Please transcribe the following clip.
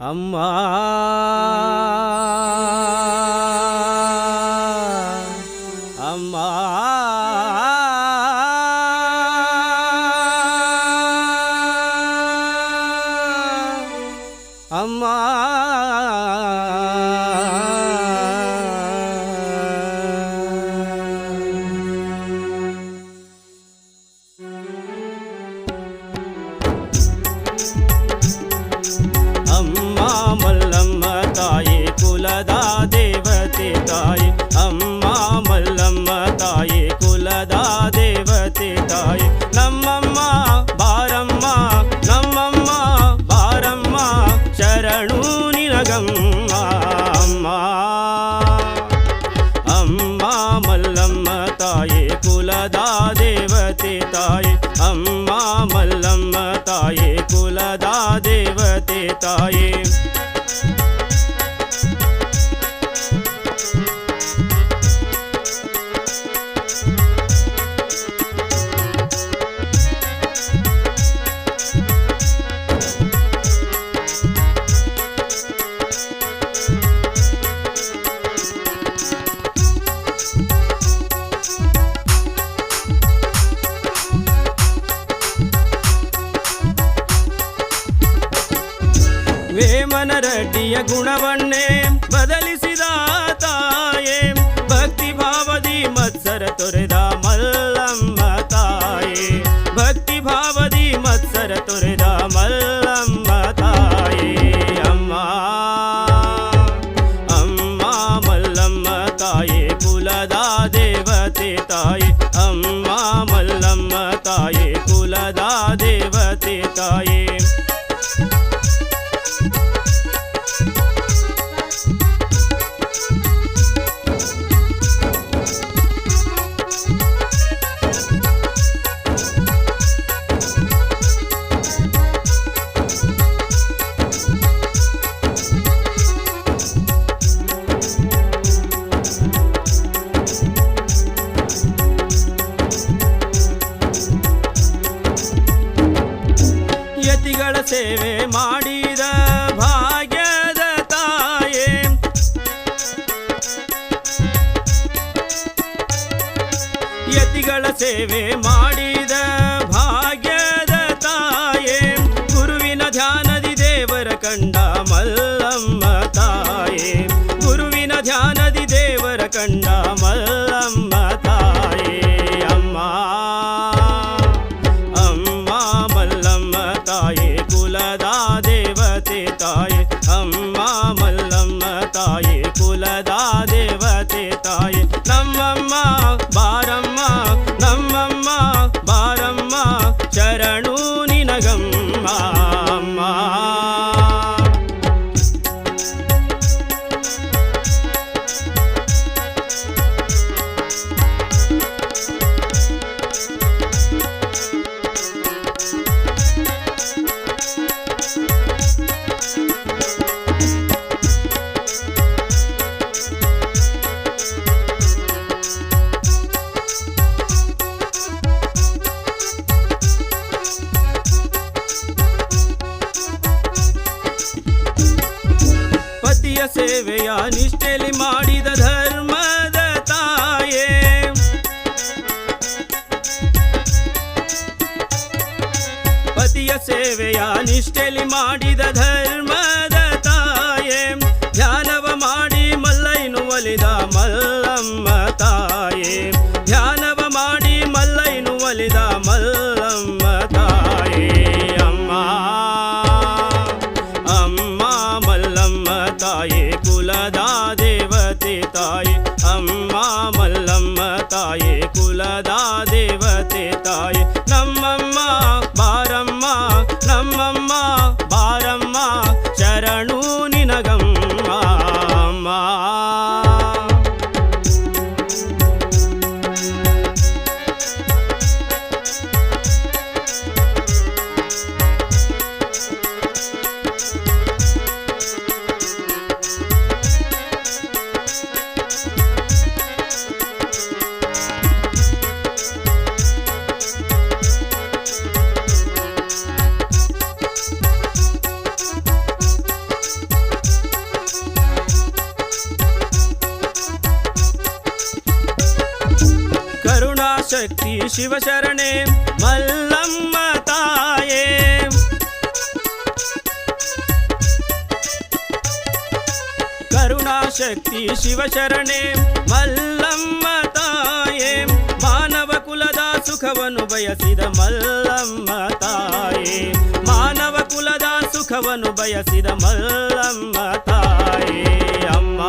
ಅಮ್ಮ ಅಮ್ಮ ಅಮ್ಮ ಮಲ್ಲಮ್ಮ ತಾಯಿ ಕುಲದ ದೇವತೆ ತಾಯಿ ಅಮ್ಮ ಮಲ್ಲಮ್ಮ ತಾಯಿ ಕುಲದ ದೇವತೆ ತಾಯಿ ನಮ್ಮಮ್ಮ ಬಾರಮ್ಮ ನಮ್ಮಮ್ಮ ಬಾರಮ್ಮ ಶರಣು ನಿನಗಮ್ಮ ಅಮ್ಮ ಅಮ್ಮ ಮಲ್ಲಮ್ಮ ತಾಯಿ ಕುಲದ ದೇವತೆ ತಾಯಿ ಅಮ್ಮ ಮಲ್ಲಮ್ಮ ತಾಯಿ ಕುಲದ ದೇವತೆ ತಾಯಿ ವೇಮನ ರೆಡ್ಡಿಯ ಗುಣವನ್ನೇ ಬದಲಿಸಿದ ತಾಯೇ ಭಕ್ತಿ ಭಾವದಿ ಮತ್ಸರ ತೊರೆದ ಮಲ್ಲಮ್ಮ ತಾಯೇ ಭಕ್ತಿ ಭಾವದಿ ಮತ್ಸರ ತೊರೆದ ಮಲ್ಲಮ್ಮ ತಾಯೇ ಅಮ್ಮ ಅಮ್ಮ ಮಲ್ಲಮ್ಮ ತಾಯಿ ಕುಲದ ದೇವತೆ ತಾಯಿ ಅಮ್ಮ ಮಲ್ಲಮ್ಮ ತಾಯಿ ಕುಲದ ದೇವತೆ ತಾಯಿ ಯತಿಗಳ ಸೇವೆ ಮಾಡಿದ ಭಾಗ್ಯದ ತಾಯೇ ಯತಿಗಳ ಸೇವೆ ಮಾಡಿದ ಭಾಗ್ಯದ ತಾಯೇ ಗುರುವಿನ ಧ್ಯಾನದಿ ದೇವರ ಕಂಡ ಮಲ್ಲಮ್ಮ ತಾಯೇ ಗುರುವಿನ ಧ್ಯಾನದಿ ದೇವರ ಕಂಡ ಮಲ್ಲಮ್ಮ ತಾಯೇ ಅಮ್ಮ ತಾಯಿ ಕುಲದ ದೇವತೆ ತಾಯಿ ಅಮ್ಮ ಮಲ್ಲಮ್ಮ ತಾಯಿ ಕುಲದ ದೇವತೆ ತಾಯಿ ನಮ್ಮಮ್ಮ ಬಾರಮ್ಮ ನಮ್ಮಮ್ಮ ಬಾರಮ್ಮ ಶರಣು ನಿನಗಮ್ಮ ಅಮ್ಮ ಪತಿಯ ಸೇವೆಯ ನಿಷ್ಠೆಲಿ ಮಾಡಿದ ಧರ್ಮದ ತಾಯೇ ಪತಿಯ ಸೇವೆಯ ನಿಷ್ಠೆಲಿ ಮಾಡಿದ ಧರ್ಮದ ತಾಯೇ ಧ್ಯಾನವ ಮಾಡಿ ಮಲ್ಲೈನು ಒಲಿದ ಮಲ್ಲಮ್ಮ ತಾಯೇ ಧ್ಯಾನವ ಮಾಡಿ ಮಲ್ಲೈನು ಒಲಿದ ಮಲ್ಲಮ್ಮ ತಾಯೇ ಅಮ್ಮ ಅಮ್ಮ ಮಲ್ಲಮ್ಮ ತಾಯಿ ಕುಲದ ದೇವತೆ ತಾಯಿ ಅಮ್ಮ ಮಲ್ಲಮ್ಮ ತಾಯಿ ಕುಲದ ದೇವತೆ ತಾಯಿ ನಮ್ಮಮ್ಮ ಬಾರಮ್ಮ ನಮ್ಮಮ್ಮ ಬಾರಮ್ಮ ಕರುಣಾಶಕ್ತಿ ಶಿವಶರಣೆ ಮಲ್ಲಮ್ಮ ತಾಯೇ ಕರುಣಾಶಕ್ತಿ ಶಿವಶರಣೆ ಮಲ್ಲಮ್ಮ ತಾಯೇ ಮಾನವ ಕುಲದ ಸುಖವನ್ನು ಬಯಸಿದ ಮಲ್ಲಮ್ಮ ತಾಯೇ ಮಾನವ ಕುಲದ ಸುಖವನ್ನು ಬಯಸಿದ ಮಲ್ಲಮ್ಮ ತಾಯೇ ಅಮ್ಮ